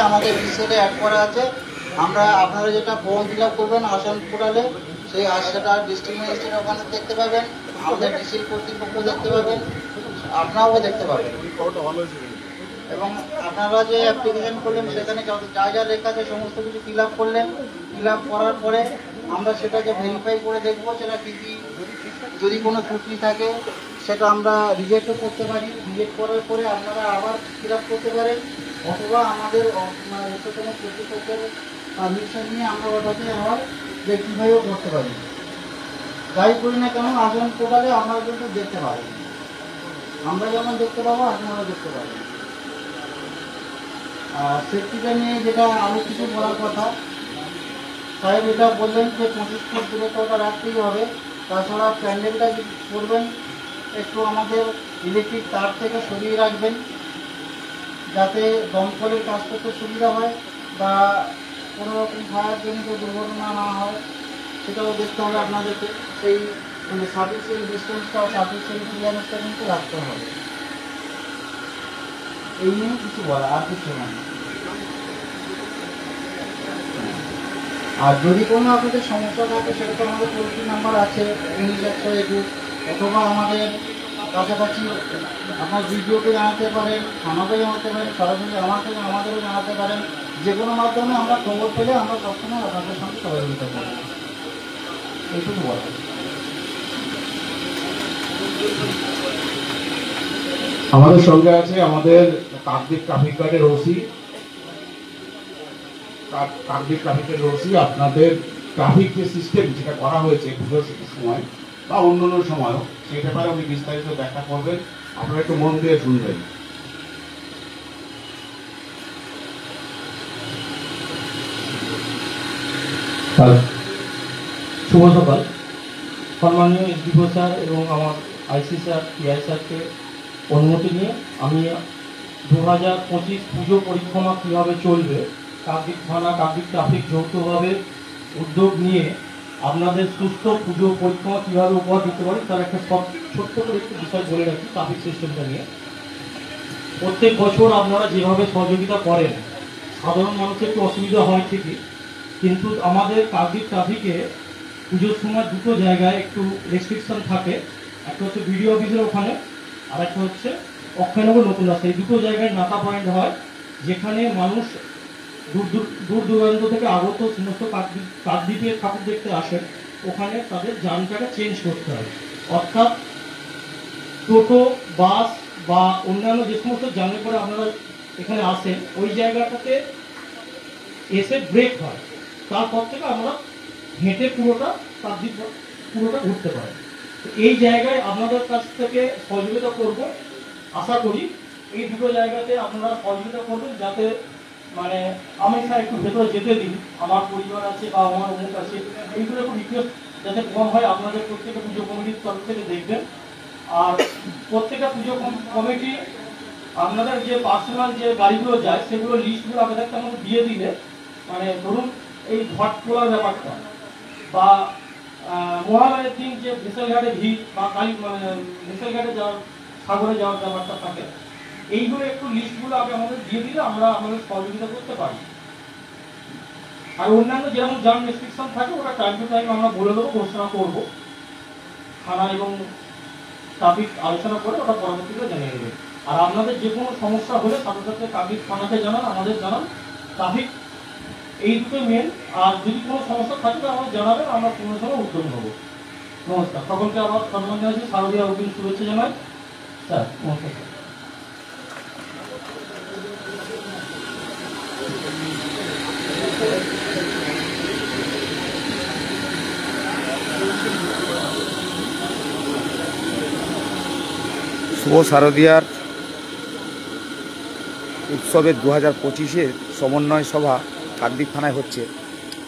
আমাদের রিসেটে অ্যাড করা আছে। আমরা আপনারা যেটা ফর্ম ফিল আপ করবেন আসাম পোর্টালে, সেই সেটা ডিস্ট্রিক্ট ম্যাজিস্ট্রেট ওখানে দেখতে পাবেন, আমাদের ডিসিল কর্তৃপক্ষ দেখতে পাবেন, আপনারাও দেখতে পাবেন। এবং আপনারা যে অ্যাপ্লিকেশন করলেন সেখানে যা যা লেখা আছে সমস্ত কিছু ফিল আপ করলেন। ফিল আপ করার পরে আমরা সেটাকে ভেরিফাই করে দেখবো সেটা কী কী, যদি কোনো ত্রুটি থাকে সেটা আমরা রিজেক্টও করতে পারি। রিজেক্ট করার পরে আপনারা আবার ফিল আপ করতে পারেন, অথবা আমাদের উচ্চতম কর্তৃপক্ষের পারমিশন নিয়ে আমরা ওটাকে আবার রেক্টিফাইও করতে পারি। যাই করি না কেন আসাম পোর্টালে আপনারা কিন্তু দেখতে পাবেন, আমরা যেমন দেখতে পাবো আপনারা দেখতে পাবেন। আর সেফটিটা নিয়ে যেটা আরও কিছু বলার কথা, সাহেব এটা বললেন যে 25 ফুট দূরত্বটা রাখতেই হবে। তাছাড়া প্যান্ডেলটা করবেন একটু আমাদের ইলেকট্রিক তার থেকে সরিয়ে রাখবেন, যাতে দমকলের কাজ করতে সুবিধা হয় বা কোনো রকম ফায়ার জনিত দুর্ঘটনা না হয়, সেটাও দেখতে হবে আপনাদেরকে। সেই সাফিসিয়েন্ট ডিস্টেন্সটা, সাফিসিয়েন্ট ক্লিয়ারেন্সটা কিন্তু রাখতে হবে। এই নিয়ে কিছু বলা, আর কিছু না। আর যদি কোনো আপনাদের সমস্যা থাকে সেটা তো আমাদের টোল ফ্রি নাম্বার আছে 1921, অথবা আমাদের কাছাকাছি আপনার ভিডিওকে জানাতে পারেন, আমাকে জানাতে পারেন, সরাসরি আমাদেরও জানাতে পারেন। যে কোনো মাধ্যমে আমরা খবর পেলে আমরা সবসময় আপনাদের সঙ্গে সহযোগিতা করব, এইটুকু বলা। আমাদের সঙ্গে আছে আমাদের কাকদ্বীপ ট্রাফিক গার্ডের ওসি। কাকদ্বীপ ট্রাফিকের ওসি আপনাদের ট্রাফিক যে সিস্টেম যেটা করা হয়েছে পুজোর সময় বা অন্যান্য সময়ও, সেই ব্যাপারে উনি বিস্তারিত ব্যাখ্যা করবেন, আপনারা একটু মন দিয়ে শুনবেন। শুভ সকাল। সম্মানীয় এসডিও স্যার এবং আমার আইসি স্যার, টিআই স্যারকে অনুমতি নিয়ে আমি 2025 পুজো পরিক্রমা কীভাবে চলবে, কাকদ্বীপ থানা কাকদ্বীপ ট্রাফিক যৌথভাবে উদ্যোগ নিয়ে আপনাদের সুস্থ পুজো পরিক্রমা কীভাবে উপহার দিতে পারি তার একটা ছোট্ট করে একটু বিষয় বলে রাখি। ট্রাফিক সিস্টেমটা নিয়ে প্রত্যেক বছর আপনারা যেভাবে সহযোগিতা করেন, সাধারণ মানুষের একটু অসুবিধা হয় ঠিকই, কিন্তু আমাদের কাকদ্বীপ ট্রাফিকে পুজোর সময় দুটো জায়গায় একটু রেস্ট্রিকশন থাকে। একটা হচ্ছে বিডিও অফিসের ওখানে, আর একটা হচ্ছে অক্ষয়নগর নতুন রাস্তা। এই দুটো জায়গায় নাকা পয়েন্ট হয়, যেখানে মানুষ দূর দূরান্ত থেকে আগত সমস্ত কাকদ্বীপে ঠাকুর দেখতে আসেন, ওখানে তাদের যানটাকে চেঞ্জ করতে হয়। অর্থাৎ টোটো, বাস বা অন্যান্য যে সমস্ত যানে করে আপনারা এখানে আসেন, ওই জায়গাটাতে এসে ব্রেক হয়, তারপর থেকে আমরা হেঁটে পুরোটা কাকদ্বীপ পুরোটা ঘুরতে পারি। এই জায়গায় আপনাদের কাছ থেকে সহযোগিতা করব, আশা করি এই দুটো জায়গাতে আপনারা সহযোগিতা করবেন, যাতে মানে আমি স্যার একটু ভেতরে যেতে দিন, আমার পরিবার আছে বা আমার অমুক আছে, এইগুলো একটু রিকোয়েস্ট যাতে কম হয়। আপনাদের প্রত্যেকটা পুজো কমিটির তরফ থেকে দেখবেন। আর প্রত্যেকটা পুজো কমিটি আপনাদের যে পার্সোনাল যে গাড়িগুলো যায় সেগুলো লিস্টগুলো আপনাদের মধ্যে দিয়ে দিলে, মানে ধরুন এই ঘট তোলার ব্যাপারটা বা মহালয়ের দিন যে ভেসেলঘাটে ভিড় বা ভেসেলঘাটে যাওয়ার, সাগরে যাওয়ার ব্যাপারটা থাকে, এইগুলো একটু লিস্টগুলো আগে আমাদের দিয়ে দিলে আমরা আমাদের সহযোগিতা করতে পারি। আর অন্যান্য যেমন যান রেস্ট্রিকশন থাকে ওটা টাইম টু টাইম আমরা বলে দেবো, ঘোষণা করবো, থানা এবং ট্রাফিক আলোচনা করে ওটা পরবর্তীতে জানিয়ে দেবে। আর আপনাদের যে কোনো সমস্যা হলে সাথে সাথে ট্রাফিক থানাকে জানান, আমাদের জানান, ট্রাফিক এই দুটো মেন। আর যদি কোনো সমস্যা থাকে আমাদের জানাবেন, আমরা কোনো সময় উদ্যোগ নেবো। নমস্কার, সকলকে আবার সম্মান জানাচ্ছি, শারদীয়া অগ্রিম শুভেচ্ছা জানাই স্যার। নমস্কার স্যার। শুভ শারদীয়ার উৎসবের 2025-এর সমন্বয় সভা কাকদ্বীপ থানায় হচ্ছে।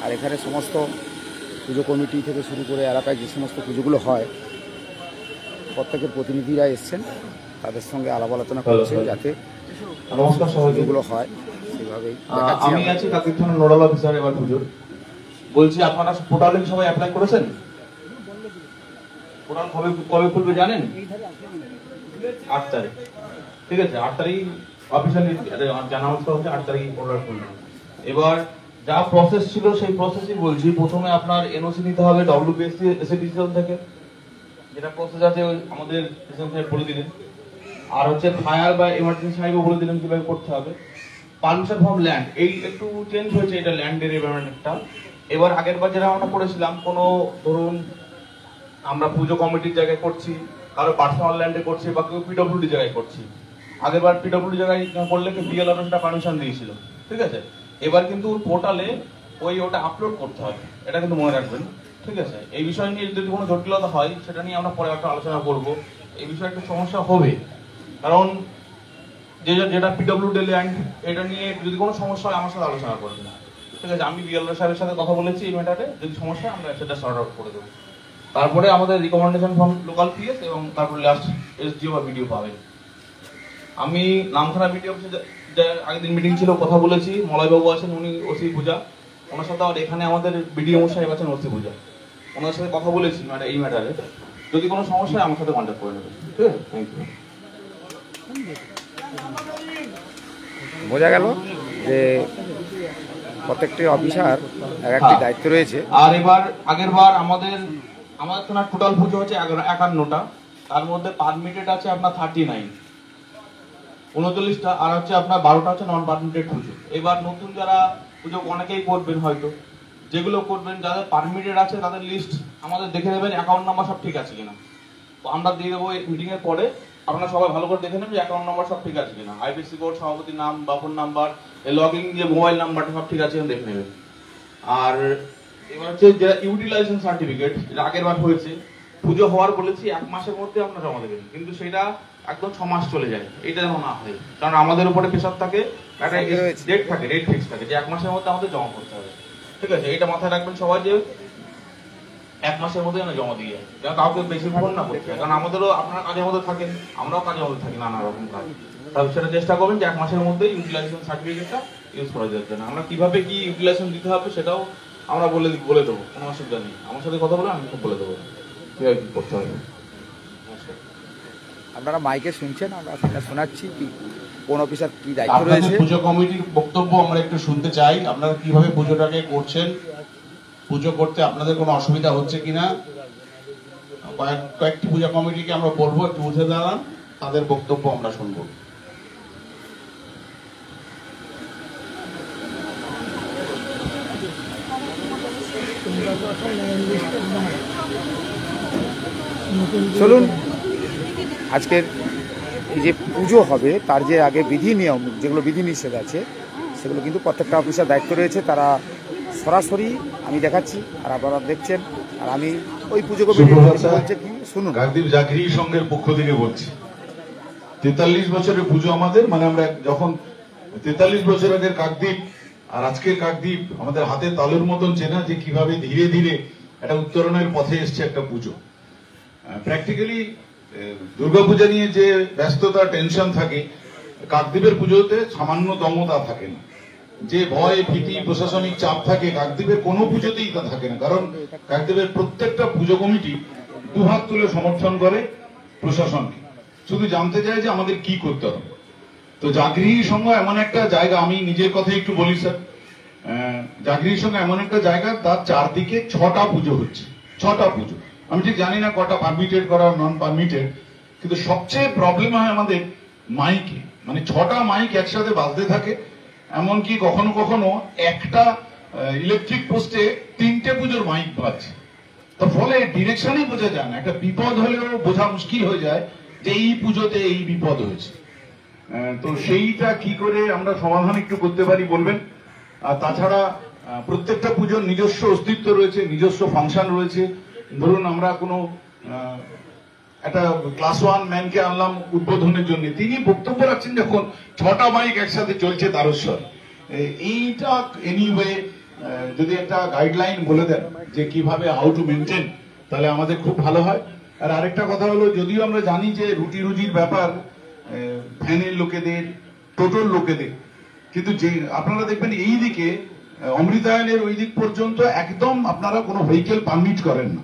আর এখানে সমস্ত পুজো কমিটি থেকে শুরু করে এলাকায় যে সমস্ত পুজোগুলো হয়, প্রত্যেকের প্রতিনিধিরা এসছেন, তাদের সঙ্গে আলাপ আলোচনা করছে যাতে পুজোগুলো হয় সেইভাবেই। আমি আছি কাকদ্বীপ থানার নোডাল অফিসার এবার পুজোর। বলছি আপনারা পোর্টালে সবাই অ্যাপ্লাই করেছেন? পোর্টাল কবে খুলবে জানেন? 8 তারিখ। ঠিক আছে, 8 তারিখ অফিসিয়ালি জানানো হচ্ছে 8 তারিখে অর্ডার করলাম। এবার যা প্রসেস ছিল সেই প্রসেসই বলছি। প্রথমে আপনার এনওসি নিতে হবে ডব্লিউবিএসসি এসএডিসিএল থেকে, যেটা প্রসেস আছে আমাদের বলে দিলেন। আর হচ্ছে ফায়ার বা এমার্জেন্সি সাহেবও বলে দিলেন কিভাবে করতে হবে। পারমিশন ফ্রম ল্যান্ড, এই একটু চেঞ্জ হয়েছে, এটা ল্যান্ডের ব্যাপারটা। এবার আগের বার যেটা আমরা করেছিলাম, কোনো ধরুন আমরা পুজো কমিটির জায়গায় করছি, কারো পার্সোনাল ল্যান্ডে করছি, বা কেউ পিডব্লিউডি জায়গায় করছি। আগের বার পিডব্লিউডি জায়গায় করলে কি বিএলআর সেটা পারমিশন দিয়েছিল, ঠিক আছে। এবার কিন্তু পোর্টালে ওটা আপলোড করতে হয়, এটা কিন্তু মনে রাখবেন, ঠিক আছে। এই বিষয় নিয়ে যদি কোনো জটিলতা হয় সেটা নিয়ে আমরা পরে একটা আলোচনা করব। এই বিষয়ে একটা সমস্যা হবে, কারণ যেটা পিডব্লিউডি ল্যান্ড, এটা নিয়ে যদি কোনো সমস্যা হয় আমার সাথে আলোচনা করবেন, ঠিক আছে। আমি বিএলআর সাহেবের সাথে কথা বলেছি এই ম্যাটারে, যদি সমস্যা আমরা সেটা সর্ট আউট করে দেবো। তারপরে আমাদের রিকমেন্ডেশন ফ্রম লোকাল পিএস এবং তারপরে লাস্ট এসডিও বা ভিডিও পাবেন। আমি নামখানা ভিডিও আগের দিন মিটিং ছিল, কথা বলেছি। মলয়বাবু আছেন, উনি ওসি পূজা, ওনার সাথে আর এখানে আমাদের বিডিও সাহেব আছেন ওসি পূজা, ওনার সাথে কথা বলেছি এই ম্যাটারে। যদি কোনো সমস্যা হয় আমার সাথে কন্ট্যাক্ট করে নেবেন, ঠিক আছে। Thank you. বোঝা গেল যে প্রত্যেকটি অফিসার এক একটি দায়িত্ব রয়েছে। আর এবার আগের বার আমাদের তো টোটাল পুজো হচ্ছে 51টা, তার মধ্যে পারমিটেড আছে আপনার 39টা, আর হচ্ছে আপনার 12টা হচ্ছে নন পারমিটেড পুজো। এবার নতুন যারা পুজো অনেকেই করবেন, হয়তো যেগুলো করবেন যাদের পারমিটেড আছে তাদের লিস্ট আমাদের দেখে নেবেন, অ্যাকাউন্ট নাম্বার সব ঠিক আছে কিনা। তো আমরা দিয়ে দেবো মিটিং এর পরে, আপনারা সবাই ভালো করে দেখে নেবেন যে অ্যাকাউন্ট নাম্বার সব ঠিক আছে কিনা, আইপিসি কোড, সভাপতির নাম বা ফোন নাম্বার, লগইন যে মোবাইল নাম্বারটা সব ঠিক আছে কিনা দেখে নেবেন। আর এবার হচ্ছে যেটা ইউটিলাইজেশন সার্টিফিকেট, যেটা আগের বার হয়েছে, পুজো হওয়ার বলেছি 1 মাসের মধ্যে আপনারা জমা দেবেন, কিন্তু সেটা একদম 6 মাস চলে যায়, এটা যেন না হয়। কারণ আমাদের উপরে প্রেশার থাকে, একটা ডেট থাকে, ডেট ফিক্স থাকে যে 1 মাসের মধ্যে আমাদের জমা করতে হবে, ঠিক আছে। এটা মাথায় রাখবেন সবাই যে 1 মাসের মধ্যে যেন জমা দিয়ে যায়, যেন কাউকে বেশি ফোন না করতে হয়। কারণ আমাদেরও আপনারা কাজের মধ্যে থাকেন, আমরাও কাজের মধ্যে থাকি, নানা রকম কাজ। তাহলে সেটা চেষ্টা করবেন যে 1 মাসের মধ্যে ইউটিলাইজেশন সার্টিফিকেটটা ইউজ করা যাবে না। আমরা কিভাবে কি ইউটিলাইজেশন দিতে হবে সেটাও আমরা বলে দেবো, কোনো অসুবিধা নেই। আমার সাথে কথা বলে আমি খুব বলে দেবো কিভাবে কি করতে হবে। আপনারা মাইকে শুনছেন, আমরা সেটা শোনাচ্ছি কি কোন অফিসার কি দায়িত্ব রয়েছে। পুজো কমিটির বক্তব্য আমরা একটু শুনতে চাই। আপনারা কিভাবে পুজোটাকে করছেন, পুজো করতে আপনাদের কোনো অসুবিধা হচ্ছে কিনা। কয়েকটি পূজা কমিটিকে আমরা বলবো একটু উঠে দাঁড়ান, তাদের বক্তব্য আমরা শুনবো। চলুন, আজকের এই যে পুজো হবে তার যে আগে বিধি নিয়ম, যেগুলো বিধি নিষেধ আছে, সেগুলো কিন্তু প্রত্যেকটা অফিসার দায়িত্ব রয়েছে। তারা সরাসরি আমি দেখাচ্ছি আর আপনারা দেখছেন, আর আমি ওই পুজো কমিটি বলছে কি শুনুন। কাকদ্বীপ জাগরি সংঘের পক্ষ থেকে বলছি, 43 বছরের পুজো আমাদের, মানে আমরা যখন 43 বছর আগের কাকদ্বীপ আর আজকের কাকদ্বীপ আমাদের হাতে তালুর মতন চেনা, যে কিভাবে ধীরে ধীরে একটা উত্তরণের পথে এসছে একটা পুজো। প্র্যাকটিক্যালি দুর্গাপূজা নিয়ে যে ব্যস্ততা, টেনশন থাকে, কাকদ্বীপের পুজোতে সামান্য দমতা থাকে না। যে ভয়, ভীতি, প্রশাসনিক চাপ থাকে, কাকদ্বীপের কোনো পুজোতেই তা থাকে না। কারণ কাকদ্বীপের প্রত্যেকটা পুজো কমিটি দুহাত তুলে সমর্থন করে প্রশাসনকে, শুধু জানতে চায় যে আমাদের কি করতে হবে। তো জাগরি সংঘ এমন একটা জায়গা, আমি নিজের কথা একটু বলি স্যার, জাগরি সংঘ এমন একটা জায়গা, তার চারদিকে 6টা পুজো হচ্ছে, 6টা পুজো। আমি ঠিক জানি না কটা পারমিটেড করা, নন পারমিটেড, কিন্তু সবচেয়ে প্রবলেম হয় আমাদের মাইকে, মানে 6টা মাইক একসাথে বাজতে থাকে। এমনকি কখনো কখনো একটা ইলেকট্রিক পোস্টে 3টে পুজোর মাইক বাজছে। তার ফলে ডিরেকশনই বোঝা যায় না, একটা বিপদ হলেও বোঝা মুশকিল হয়ে যায় যে এই পুজোতে এই বিপদ হয়েছে। তো সেইটা কি করে আমরা সমাধান একটু করতে পারি বলবেন। আর তাছাড়া প্রত্যেকটা পুজোর নিজস্ব অস্তিত্ব রয়েছে, নিজস্ব ফাংশন রয়েছে। ধরুন আমরা কোনো একটা ক্লাস 1 ম্যানকে আনলাম উদ্বোধনের জন্য, তিনি বক্তব্য রাখছেন যখন 6টা মাইক একসাথে চলছে তারস্বর। এইটা এনিওয়ে যদি একটা গাইডলাইন বলে দেন যে কিভাবে হাউ টু মেনটেন, তাহলে আমাদের খুব ভালো হয়। আর আরেকটা কথা হলো, যদিও আমরা জানি যে রুটি রুজির ব্যাপার ভ্যানের লোকেদের, টোটোর লোকেদের, কিন্তু যে আপনারা দেখবেন এই দিকে অমৃতায়নের ওই দিক পর্যন্ত একদম আপনারা কোনো ভেহিকেল পারমিট করেন না,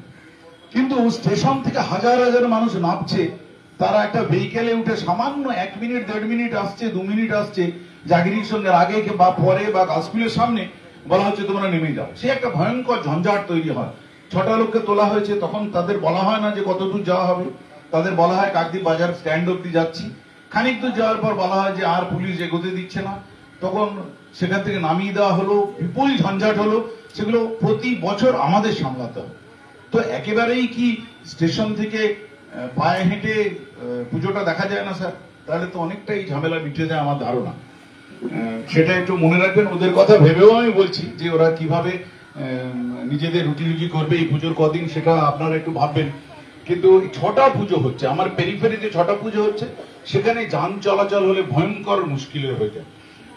কিন্তু স্টেশন থেকে হাজার হাজার মানুষ নামছে, তারা একটা ভেহিকেলে উঠে সামান্য 1 মিনিট 1.5 মিনিট আসছে, 2 মিনিট আসছে, জাগিরির সঙ্গে আগে বা পরে বা স্কুলের সামনে বলা হচ্ছে তোমরা নেমে যাও। সে একটা ভয়ঙ্কর ঝঞ্ঝাট তৈরি হয়। 6টা লোককে তোলা হয়েছে, তখন তাদের বলা হয় না যে কত দূর যাওয়া হবে, তাদের বলা হয় কাকদ্বীপ বাজার স্ট্যান্ড অব্দি যাচ্ছি। খানিক দূর যাওয়ার পর বলা হয় যে আর পুলিশ এগোতে দিচ্ছে না, তখন সেখান থেকে নামিয়ে দেওয়া হলো, বিপুল ঝঞ্ঝাট হলো। সেগুলো প্রতি বছর আমাদের সামলাতে হবে। তো একেবারেই কি স্টেশন থেকে পায়ে হেঁটে পুজোটা দেখা যায় না স্যার? তাহলে তো অনেকটাই ঝামেলা মিটে যায় আমার ধারণা। সেটা একটু মনে রাখবেন। ওদের কথা ভেবেও আমি বলছি যে ওরা কিভাবে নিজেদের রুটি করবে এই পুজোর কদিন, সেটা আপনারা একটু ভাববেন। কিন্তু 6টা পুজো হচ্ছে, আমার পেরিফেরিতে 6টা পুজো হচ্ছে, সেখানে যান চলাচল হলে ভয়ঙ্কর মুশকিল হয়ে যায়।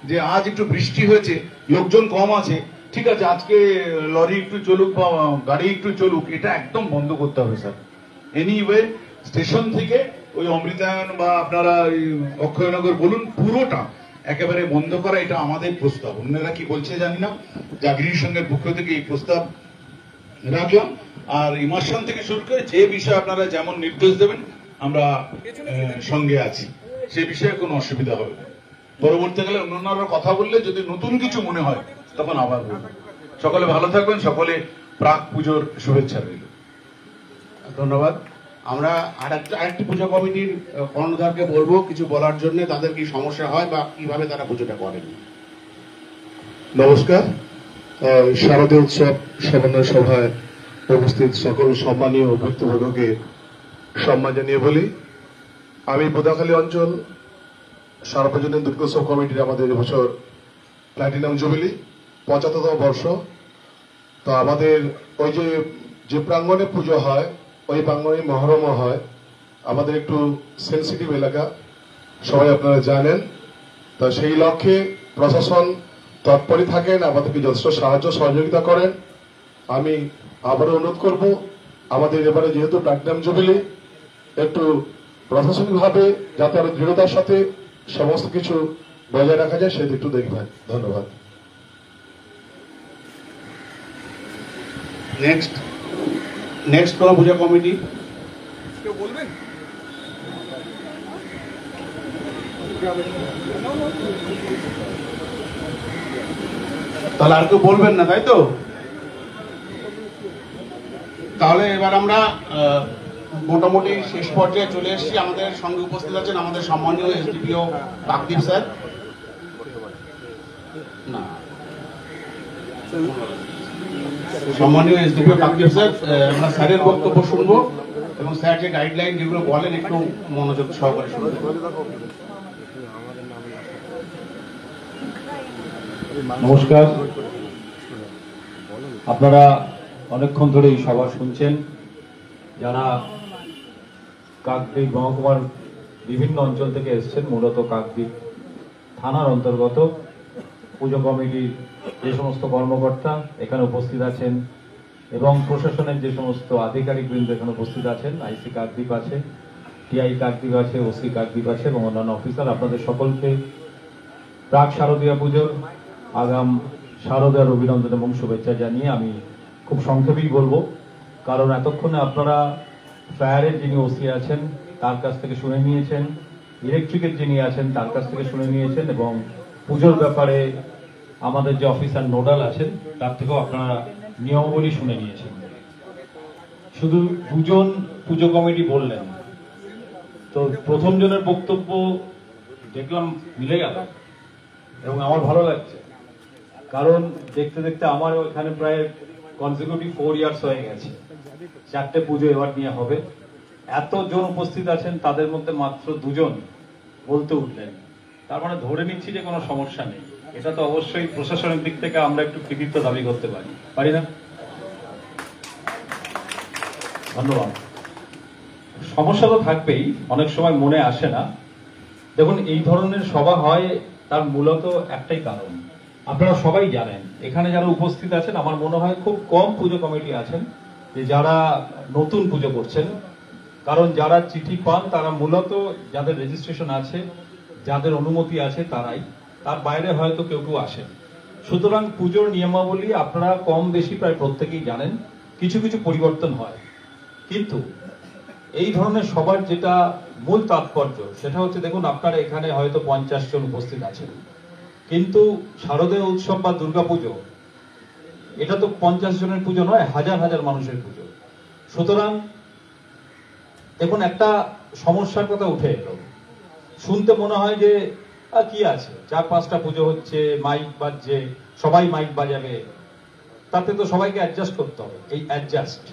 যে আজ একটু বৃষ্টি হয়েছে, লোকজন কম আছে, ঠিক আছে, আজকে লরি একটু চলুক বা গাড়ি একটু চলুক, এটা একদম বন্ধ করতে হবে স্যার। এনিওয়ে স্টেশন থেকে ওই অমৃতায়ন বা আপনারা অক্ষয়নগর বলুন, পুরোটা একেবারে বন্ধ করা, এটা আমাদের প্রস্তাব। অন্যরা কি বলছে জানি না, জাগরির সঙ্গের পক্ষ থেকে এই প্রস্তাব রাখলাম। আর ইমার্শন থেকে শুরু করে যে বিষয়ে আপনারা যেমন নির্দেশ দেবেন আমরা সঙ্গে আছি, সে বিষয়ে কোনো অসুবিধা হবে না। পরবর্তীকালে অন্যান্যরা কথা বললে যদি নতুন কিছু মনে হয় তখন আবার বলবেন। সকলে ভালো থাকবেন, সকলে প্রাক পুজোর শুভেচ্ছা রইল। ধন্যবাদ। আমরা আরেকটি পুজো কমিটির কর্ণধারকে বলবো কিছু বলার জন্য, তাদের কি সমস্যা হয় বা কিভাবে তারা পুজোটা করেন। নমস্কার। শারদীয় উৎসব সমন্বয় সভায় উপস্থিত সকল সম্মানীয় ব্যক্তিবর্গকে সম্মান জানিয়ে বলি, আমি বোদাখালী অঞ্চল সার্বজনীন দুর্গোৎসব কমিটির আমাদের এবছর প্ল্যাটিনাম জুবিলি 75তম বর্ষ। তো আমাদের ওই যে প্রাঙ্গণে পুজো হয় ওই প্রাঙ্গণে মহরমও হয়। আমাদের একটু সেন্সিটিভ এলাকা, সবাই আপনারা জানেন। তা সেই লক্ষ্যে প্রশাসন তৎপরই থাকেন, আমাদেরকে যথেষ্ট সাহায্য সহযোগিতা করেন। আমি আবারও অনুরোধ করব, আমাদের এবারে যেহেতু প্ল্যাটিনাম জুবিলি, একটু প্রশাসনিকভাবে যাতে আরো দৃঢ়তার সাথে সমস্ত কিছু বজায় রাখা যায় সেটা একটু দেখবেন। ধন্যবাদ। নেক্সট কোন পুজো কমিটি কেউ বলবেন? তাহলে আর কেউ বলবেন না, তাই তো? তাহলে এবার আমরা মোটামুটি শেষ পর্যায়ে চলে এসেছি। আমাদের সঙ্গে উপস্থিত আছেন আমাদের সম্মানীয় এসডিপিও কাকদ্বীপ স্যার। না, সম্মানীয় এসডিপিও কাকদ্বীপ স্যার, আমরা স্যারের বক্তব্য শুনবো এবং স্যার যে গাইডলাইন যেগুলো বলেন একটু মনোযোগ সহকারে শুনবো। নমস্কার। আপনারা অনেকক্ষণ ধরে এই সভা শুনছেন। যারা কাকদ্বীপ মহকুমার বিভিন্ন অঞ্চল থেকে এসেছেন, মূলত কাকদ্বীপ থানার অন্তর্গত পুজো কমিটির যে সমস্ত কর্মকর্তা এখানে উপস্থিত আছেন এবং প্রশাসনের যে সমস্ত আধিকারিকবৃন্দ এখানে উপস্থিত আছেন, আইসি কাকদ্বীপ আছে, টিআই কাকদ্বীপ আছে, ওসি কাকদ্বীপ আছে এবং অন্যান্য অফিসার, আপনাদের সকলকে প্রাক শারদীয়া পুজোর আগাম শারদীয়ার অভিনন্দন এবং শুভেচ্ছা জানিয়ে আমি খুব সংক্ষেপেই বলবো, কারণ এতক্ষণে আপনারা ফায়ারের যিনি ওসি আছেন তার কাছ থেকে শুনে নিয়েছেন, ইলেকট্রিকের যিনি আছেন তার কাছ থেকে শুনে নিয়েছেন এবং পুজোর ব্যাপারে আমাদের যে অফিসার নোডাল আছেন তার থেকেও আপনারা নিয়মাবলী শুনে নিয়েছেন। শুধু দুজন পুজো কমিটি বললেন, তো প্রথম জনের বক্তব্য দেখলাম মিলে গেল এবং আমার ভালো লাগছে, কারণ দেখতে দেখতে আমার এখানে প্রায় কনজিকিউটিভ 4 ইয়ার্স হয়ে গেছে। 4টে পুজো এবার নিয়ে হবে। এতজন উপস্থিত আছেন, তাদের মধ্যে মাত্র 2জন বলতে উঠলেন, তার মানে ধরে নিচ্ছি যে কোনো সমস্যা নেই। এটা তো অবশ্যই প্রশাসনের দিক থেকে আমরা একটু কৃতিত্ব দাবি করতে পারি না? ধন্যবাদ। সমস্যা তো থাকবেই, অনেক সময় মনে আসে না। দেখুন, এই ধরনের সভা হয় তার মূলত একটাই কারণ, আপনারা সবাই জানেন। এখানে যারা উপস্থিত আছেন আমার মনে হয় খুব কম পুজো কমিটি আছেন যে যারা নতুন পুজো করছেন, কারণ যারা চিঠি পান তারা মূলত যাদের রেজিস্ট্রেশন আছে, যাদের অনুমতি আছে তারাই, তার বাইরে হয়তো কেউ কেউ আসেন। সুতরাং পুজোর নিয়মাবলী আপনারা কম বেশি প্রায় প্রত্যেকেই জানেন, কিছু কিছু পরিবর্তন হয়। কিন্তু এই ধরনের সবার যেটা মূল তাৎপর্য সেটা হচ্ছে, দেখুন আপনারা এখানে হয়তো 50 জন উপস্থিত আছেন, কিন্তু শারদীয় উৎসব বা দুর্গাপুজো এটা তো 50 জনের পুজো নয়, হাজার হাজার মানুষের পুজো। সুতরাং দেখুন একটা সমস্যার কথা উঠে এলো। শুনতে মনে হয় যে কি আছে, 4-5টা পুজো হচ্ছে, মাইক বাজছে, সবাই মাইক বাজাবে, তাতে তো সবাইকে অ্যাডজাস্ট করতে হবে। এই অ্যাডজাস্ট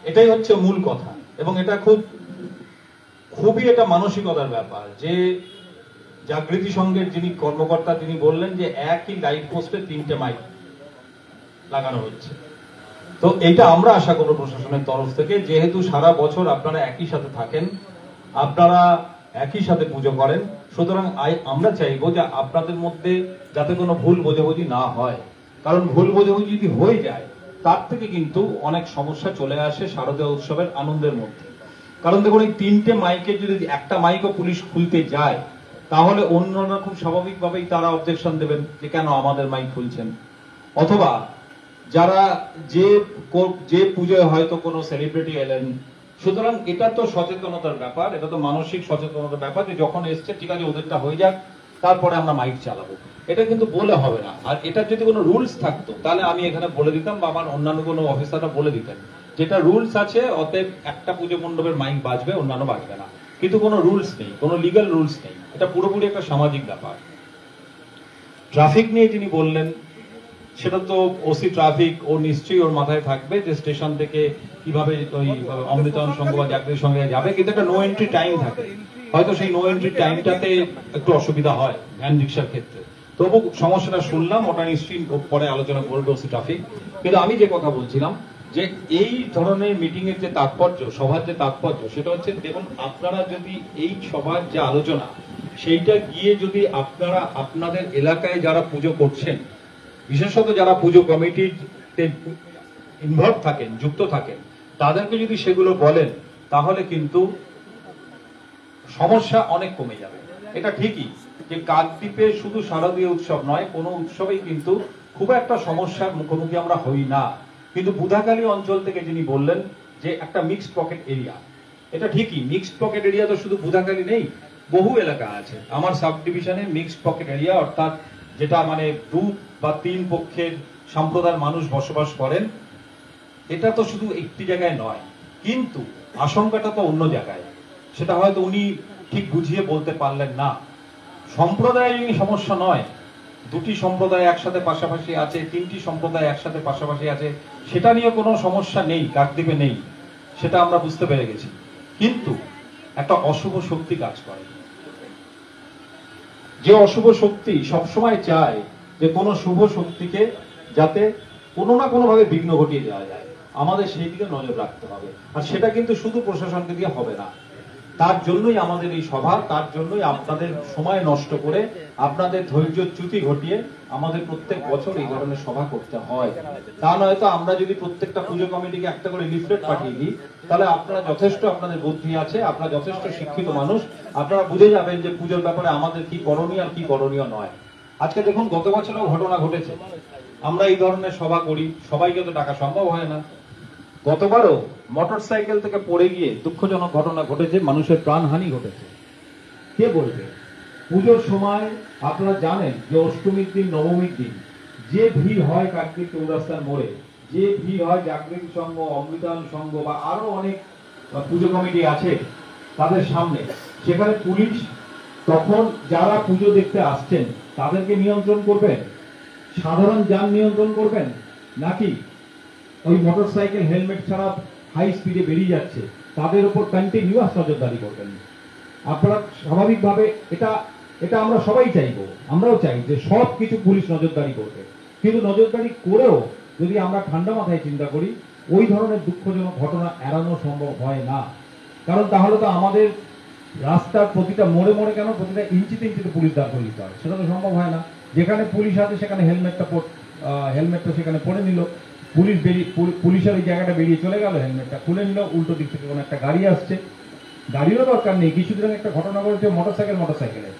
এটাই হচ্ছে মূল কথা, এবং এটা খুবই এটা মানসিকতার ব্যাপার। যে জাগৃতি সংঘের যিনি কর্মকর্তা তিনি বললেন যে একই লাইট পোস্টে 3টে মাইক লাগানো হচ্ছে। তো এটা আমরা আশা করব প্রশাসনের তরফ থেকে, যেহেতু সারা বছর আপনারা একই সাথে থাকেন, আপনারা একই সাথে পুজো করেন, সুতরাং আমরা চাইবো যে আপনাদের মধ্যে যাতে কোনো ভুল বোঝাবুঝি না হয়। কারণ ভুল বোঝাবুঝি যদি হয়ে যায় তার থেকে কিন্তু অনেক সমস্যা চলে আসে শারদীয় উৎসবের আনন্দের মধ্যে। কারণ দেখুন এই 3টে মাইকে যদি একটা মাইকও পুলিশ খুলতে যায়, তাহলে অন্যরা খুব স্বাভাবিকভাবেই তারা অবজেকশন দেবেন যে কেন আমাদের মাইক খুলছেন। অথবা যারা যে পুজোয় হয়তো কোনো সেলিব্রিটি এলেন, সুতরাং এটা তো সচেতনতার ব্যাপার, এটা তো মানসিক সচেতনতার ব্যাপার যে যখন এসছে ঠিক আছে ওদেরটা হয়ে যাক, তারপরে আমরা মাইক চালাবো। এটা কিন্তু বলে হবে না। আর এটার যদি কোনো রুলস থাকতো তাহলে আমি এখানে বলে দিতাম বা আমার অন্যান্য কোনো অফিসাররা বলে দিতেন, যেটা রুলস আছে অতএব একটা পুজো মণ্ডপের মাইক বাজবে, অন্যান্য বাজবে না। কিন্তু কোনো রুলস নেই, কোনো লিগ্যাল রুলস নেই। এটা পুরোপুরি একটা সামাজিক ব্যাপার। ট্রাফিক নিয়ে যিনি বললেন সেটা তো ওসি ট্রাফিক, ও নিশ্চয়ই ওর মাথায় থাকবে যে স্টেশন থেকে কিভাবে ওই অমৃতায়ন সংঘ বা জাগৃতির সঙ্গে যাবে, কিন্তু একটা নো এন্ট্রি টাইম থাকে। হয়তো সেই নো এন্ট্রি টাইমটাতে একটু অসুবিধা হয় ভ্যান রিক্সার ক্ষেত্রে। তবু সমস্যাটা শুনলাম, ওটা নিশ্চয়ই পরে আলোচনা করবে ওসি ট্রাফিক। কিন্তু আমি যে কথা বলছিলাম যে এই ধরনের মিটিং এর যে তাৎপর্য, সভার যে তাৎপর্য, সেটা হচ্ছে দেখুন আপনারা যদি এই সভার যে আলোচনা সেইটা গিয়ে যদি আপনারা আপনাদের এলাকায় যারা পুজো করছেন, বিশেষত যারা পুজো কমিটিতে ইনভলভ থাকেন, যুক্ত থাকেন, তাদেরকে যদি সেগুলো বলেন তাহলে কিন্তু সমস্যা অনেক কমে যাবে। এটা ঠিকই যে কাকদ্বীপে শুধু শারদীয় উৎসব নয়, কোনো উৎসবেই কিন্তু খুব একটা সমস্যার মুখোমুখি আমরা হই না। কিন্তু বুধাখালী অঞ্চল থেকে যিনি বললেন যে একটা মিক্সড পকেট এরিয়া, এটা ঠিকই। মিক্সড পকেট এরিয়া তো শুধু বুধাখালী নেই, বহু এলাকা আছে আমার সাব ডিভিশনে মিক্সড পকেট এরিয়া, অর্থাৎ যেটা মানে 2 বা 3 পক্ষের সম্প্রদায়ের মানুষ বসবাস করেন। এটা তো শুধু একটি জায়গায় নয়, কিন্তু আশঙ্কাটা তো অন্য জায়গায়। সেটা হয়তো উনি ঠিক বুঝিয়ে বলতে পারলেন না। সম্প্রদায় সমস্যা নয়, 2টি সম্প্রদায় একসাথে পাশাপাশি আছে, 3টি সম্প্রদায় একসাথে পাশাপাশি আছে, সেটা নিয়ে কোনো সমস্যা নেই, কাকদ্বীপে নেই, সেটা আমরা বুঝতে পেরে গেছি। কিন্তু একটা অশুভ শক্তি কাজ করে, যে অশুভ শক্তি সবসময় চায় যে কোনো শুভ শক্তিকে যাতে কোনো না কোনো ভাবে বিঘ্ন ঘটিয়ে দেওয়া যায়। আমাদের সেই দিকে নজর রাখতে হবে, আর সেটা কিন্তু শুধু প্রশাসনকে দিয়ে হবে না। তার জন্যই আমাদের এই সভা, তার জন্যই আপনাদের সময় নষ্ট করে, আপনাদের ধৈর্যচ্যুতি ঘটিয়ে আমাদের প্রত্যেক বছর এই ধরনের সভা করতে হয়। তা নয়তো আমরা যদি প্রত্যেকটা পুজো কমিটিকে একটা করে লিফলেট পাঠিয়ে দিই, তাহলে আপনারা যথেষ্ট, আপনাদের বুদ্ধি আছে, আপনারা যথেষ্ট শিক্ষিত মানুষ, আপনারা বুঝে যাবেন যে পুজোর ব্যাপারে আমাদের কি করণীয় আর কি করণীয় নয়। আজকে দেখুন গত বছরও ঘটনা ঘটেছে, আমরা এই ধরনের সভা করি, সবাইকে তো ডাকা সম্ভব হয় না। গতবারও মোটরসাইকেল থেকে পড়ে গিয়ে দুঃখজনক ঘটনা ঘটেছে, মানুষের প্রাণহানি ঘটেছে। কে বলবে পুজোর সময় আপনারা জানেন যে অষ্টমীর দিন, নবমীর দিন যে ভিড় হয় কাকদ্বীপ চৌরাস্তার মোড়ে, যে ভিড় হয় জাগৃতি সংঘ, অমৃতায়ন সংঘ বা আরো অনেক পুজো কমিটি আছে তাদের সামনে, সেখানে পুলিশ তখন যারা পুজো দেখতে আসছেন তাদেরকে নিয়ন্ত্রণ করবেন, সাধারণ যান নিয়ন্ত্রণ করবেন, নাকি ওই মোটরসাইকেল হেলমেট ছাড়া হাই স্পিডে বেরিয়ে যাচ্ছে তাদের উপর কন্টিনিউয়াস নজরদারি করবেন? আপনারা স্বাভাবিকভাবে এটা আমরা সবাই চাইবো, আমরাও চাই যে সব কিছু পুলিশ নজরদারি করবে, কিন্তু নজরদারি করেও যদি আমরা ঠান্ডা মাথায় চিন্তা করি, ওই ধরনের দুঃখজনক ঘটনা এড়ানো সম্ভব হয় না। কারণ তাহলে তো আমাদের রাস্তার প্রতিটা মোড়ে মোড়ে কেন প্রতিটা ইঞ্চিতে ইঞ্চিতে পুলিশ দাঁড় করে দিতে হয়, সেটা তো সম্ভব হয় না। যেখানে পুলিশ আছে সেখানে হেলমেটটা সেখানে পরে নিল, পুলিশের ওই জায়গাটা বেরিয়ে চলে গেল, হেলমেটটা খুলে নিল, উল্টো দিক থেকে কোনো একটা গাড়ি আসছে, গাড়িরও দরকার নেই। কিছুদিন আগে একটা ঘটনা ঘটেছে মোটরসাইকেলে।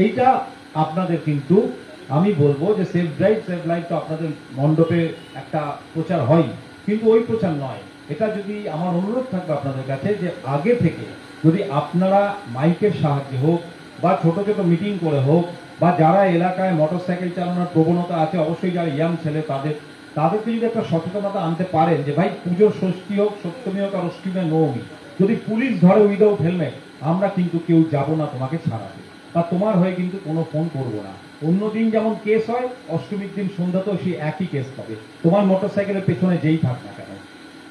এইটা আপনাদের কিন্তু আমি বলবো যে সেফ ড্রাইভ সেফ লাইফ তো আপনাদের মণ্ডপে একটা প্রচার হয়, কিন্তু ওই প্রচার নয়, এটা যদি আমার অনুরোধ থাকবে আপনাদের কাছে যে আগে থেকে যদি আপনারা মাইকের সাহায্যে হোক বা ছোট ছোট মিটিং করে হোক, বা যারা এলাকায় মোটরসাইকেল চালানোর প্রবণতা আছে, অবশ্যই যারা ইয়াং ছেলে তাদেরকে যদি একটা সচেতনতা আনতে পারেন যে ভাই পুজোর ষষ্ঠী হোক, সপ্তমী হোক আর অষ্টমী নবমী, যদি পুলিশ ধরে উইদাউট হেলমেট, আমরা কিন্তু কেউ যাব না তোমাকে ছাড়াতে, বা তোমার হয়ে কিন্তু কোনো ফোন করব না। অন্যদিন যেমন কেস হয়, অষ্টমীর দিন সন্ধ্যাতেও সেই একই কেস পাবে, তোমার মোটরসাইকেলের পেছনে যেই থাক না কেন।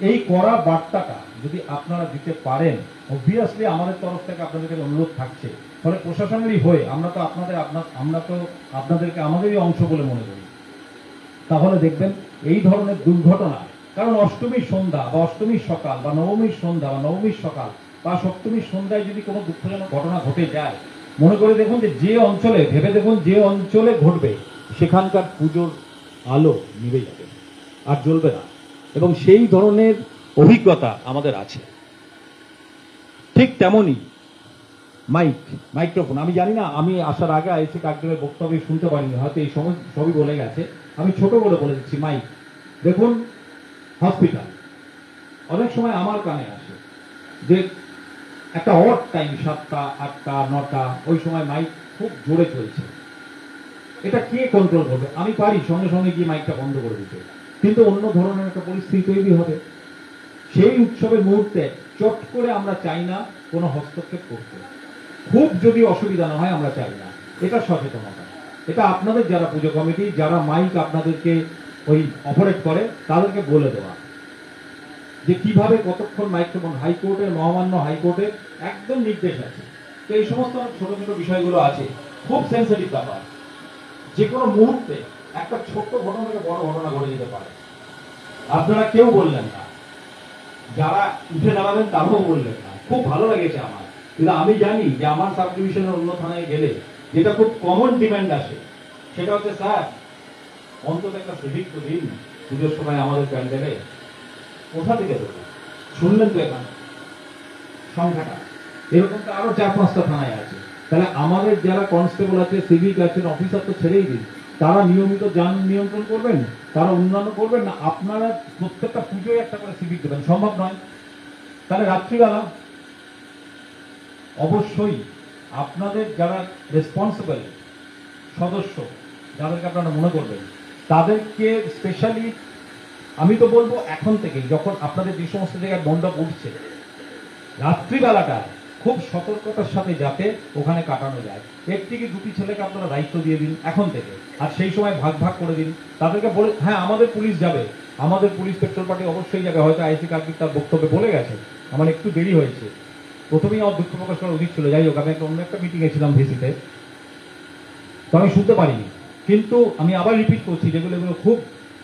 এই কড়া বার্তাটা যদি আপনারা দিতে পারেন, অবভিয়াসলি আমাদের তরফ থেকে আপনাদের অনুরোধ থাকছে, ফলে প্রশাসনেরই হয়ে আমরা তো আপনাদেরকে আমাদেরই অংশ বলে মনে করি, তাহলে দেখবেন এই ধরনের দুর্ঘটনা, কারণ অষ্টমীর সন্ধ্যা বা অষ্টমীর সকাল বা নবমীর সন্ধ্যা বা নবমীর সকাল বা সপ্তমীর সন্ধ্যায় যদি কোনো দুঃখজনক ঘটনা ঘটে যায়, মনে করে দেখুন যে অঞ্চলে, ভেবে দেখুন যে অঞ্চলে ঘটবে সেখানকার পুজোর আলো নিভে যাবে আর জ্বলবে না, এবং সেই ধরনের অভিজ্ঞতা আমাদের আছে। ঠিক তেমনই মাইক্রোফোন, আমি জানি না, আমি আসার আগে আইসি কাকদ্বীপের বক্তব্য শুনতে পারিনি, হয়তো এই সময় সবই বলে গেছে, আমি ছোট করে বলে দিচ্ছি। মাইক দেখুন, হসপিটাল অনেক সময় আমার কানে আসে যে একটা অড টাইম 7টা 8টা 9টা, ওই সময় মাইক খুব জোরে চলছে, এটা কে কন্ট্রোল করবে? আমি পারি সঙ্গে সঙ্গে গিয়ে মাইকটা বন্ধ করে দিতে, কিন্তু অন্য ধরনের একটা পরিস্থিতি তৈরি হবে। সেই উৎসবের মুহূর্তে চট করে আমরা চাই না কোনো হস্তক্ষেপ করতে, খুব যদি অসুবিধা না হয় আমরা চাই না। এটা সচেতনতা, এটা আপনাদের যারা পুজো কমিটি, যারা মাইক আপনাদেরকে ওই অপারেট করে, তাদেরকে বলে দেওয়া যে কিভাবে কতক্ষণ মাইক্রোফোন, হাইকোর্টের, মহামান্য হাইকোর্টের একদম নির্দেশ আছে। তো এই সমস্ত ছোট ছোট বিষয়গুলো আছে, খুব সেন্সিটিভ ব্যাপার, যে কোনো মুহূর্তে একটা ছোট্ট ঘটনা থেকে বড় ঘটনা ঘটে যেতে পারে। আপনারা কেউ বললেন না, যারা উঠে দাঁড়াবেন তারাও বললেন না, খুব ভালো লেগেছে আমার। কিন্তু আমি জানি যে আমার সাব ডিভিশনের অন্য থানায় গেলে যেটা খুব কমন ডিমান্ড আসে, সেটা হচ্ছে স্যার অন্তত একটা সিভিক তো দিন পুজোর সময় আমাদের প্যান্ডেলে। কোথা থেকে দেবো? শুনলেন তো এখানে সংখ্যাটা, এরকম তো আরো 4-5টা থানায় আছে। তাহলে আমাদের যারা কনস্টেবল আছে, সিভিক আছেন, অফিসার তো ছেড়েই দিন, তারা নিয়মিত যান নিয়ন্ত্রণ করবেন, তারা অন্যান্য করবেন না। আপনারা প্রত্যেকটা পুজোয় একটা করে সিভিক দেবেন, সম্ভব নয়। তাহলে রাত্রিবেলা অবশ্যই আপনাদের যারা রেসপন্সিবল সদস্য, যাদেরকে আপনারা মনে করবেন, তাদেরকে স্পেশালি আমি তো বলবো এখন থেকে, যখন আপনাদের যে সমস্ত জায়গায় মণ্ডপ উঠছে, রাত্রিবেলাটা খুব সতর্কতার সাথে যাতে ওখানে কাটানো যায়। একটি কি দুটি ছেলেকে আপনারা দায়িত্ব দিয়ে দিন এখন থেকে, আর সেই সময় ভাগ ভাগ করে দিন। তাদেরকে বলে, হ্যাঁ আমাদের পুলিশ যাবে, আমাদের পুলিশ পেট্রোল পার্টি অবশ্যই যাবে, হয়তো আইসি কার্তিক তার বক্তব্যে বলে গেছে, আমার একটু দেরি হয়েছে, প্রথমেই আমার দুঃখ প্রকাশ করা উচিত ছিল। যাই হোক, আমি অন্য একটা মিটিংয়ে ছিলাম ভিসিতে, তো আমি শুনতে পারিনি, কিন্তু আমি আবার রিপিট করছি, এগুলো খুব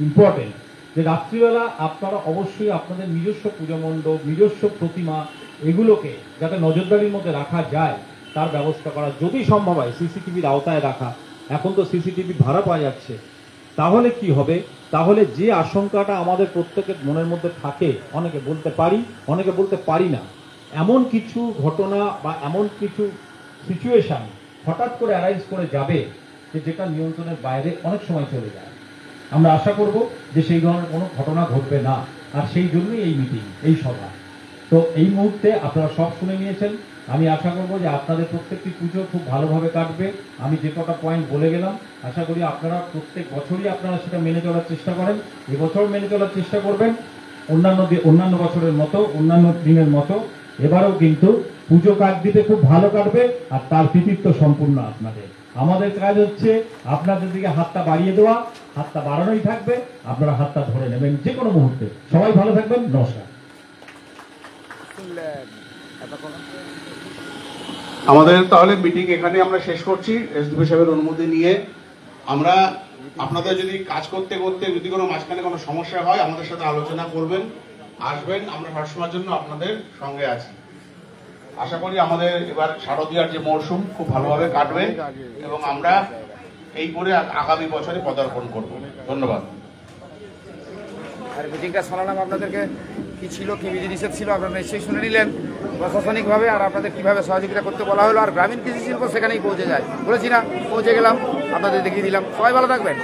ইম্পর্টেন্ট, যে রাত্রিবেলা আপনারা অবশ্যই আপনাদের নিজস্ব পূজা মণ্ডপ, নিজস্ব প্রতিমা, এগুলোকে যাতে নজরদারির মধ্যে রাখা যায় তার ব্যবস্থা করা, যদি সম্ভব হয় সিসিটিভির আওতায় রাখা। এখন তো সিসিটিভি ভাড়া পাওয়া যাচ্ছে, তাহলে কি হবে? তাহলে যে আশঙ্কাটা আমাদের প্রত্যেকের মনের মধ্যে থাকে, অনেকে বলতে পারি, অনেকে বলতে পারি না, এমন কিছু ঘটনা বা এমন কিছু সিচুয়েশন হঠাৎ করে অ্যারাইজ করে যাবে যে যেটা নিয়ন্ত্রণের বাইরে অনেক সময় চলে যায়। আমরা আশা করব যে সেই ধরনের কোনো ঘটনা ঘটবে না, আর সেই জন্যই এই মিটিং, এই সভা। তো এই মুহূর্তে আপনারা সব শুনে নিয়েছেন, আমি আশা করব যে আপনাদের প্রত্যেকটি পুজো খুব ভালোভাবে কাটবে। আমি যে কটা পয়েন্ট বলে গেলাম, আশা করি আপনারা প্রত্যেক বছরই আপনারা সেটা মেনে চলার চেষ্টা করেন। এবছর মেনে চলার চেষ্টা করবেন, অন্যান্য বছরের মতো, অন্যান্য দিনের মতো এবারেও কিন্তু পুজো কাকদ্বীপে খুব ভালো কাটবে, আর তার কৃতিত্ব সম্পূর্ণ আপনাদের। আমাদের কাজ হচ্ছে আপনাদের দিকে হাতটা বাড়িয়ে দেওয়া, হাতটা বাড়ানোই থাকবে, আপনারা হাতটা ধরে নেবেন যে কোনো মুহূর্তে। সবাই ভালো থাকবেন, নমস্কার। আমাদের তাহলে মিটিং এখানে আমরা শেষ করছি এসডিপি সাহেবের অনুমতি নিয়ে। আমরা আপনাদের যদি কাজ করতে করতে যদি কোনো মাঝখানে কোনো সমস্যা হয় আমাদের সাথে আলোচনা করবেন, আসবেন, আমরা সবসময়ের জন্য আপনাদের সঙ্গে আছি। আশা করি আমাদের এবার শারদীয়ার যে মরশুম খুব ভালোভাবে কাটবে এবং আমরা এই করে আগামী বছরে পদার্পণ করব। ধন্যবাদ। আর মিটিংটা শোনালাম আপনাদেরকে, কি ছিল, কি বিধিনিষেধ ছিল, আপনারা নিশ্চয়ই শুনে নিলেন প্রশাসনিকভাবে, আর আপনাদের কীভাবে সহযোগিতা করতে বলা হলো। আর গ্রামীণ কৃষি শিল্প সেখানেই পৌঁছে যায়, বলেছি না, পৌঁছে গেলাম, আপনাদের দেখিয়ে দিলাম। সবাই ভালো থাকবেন।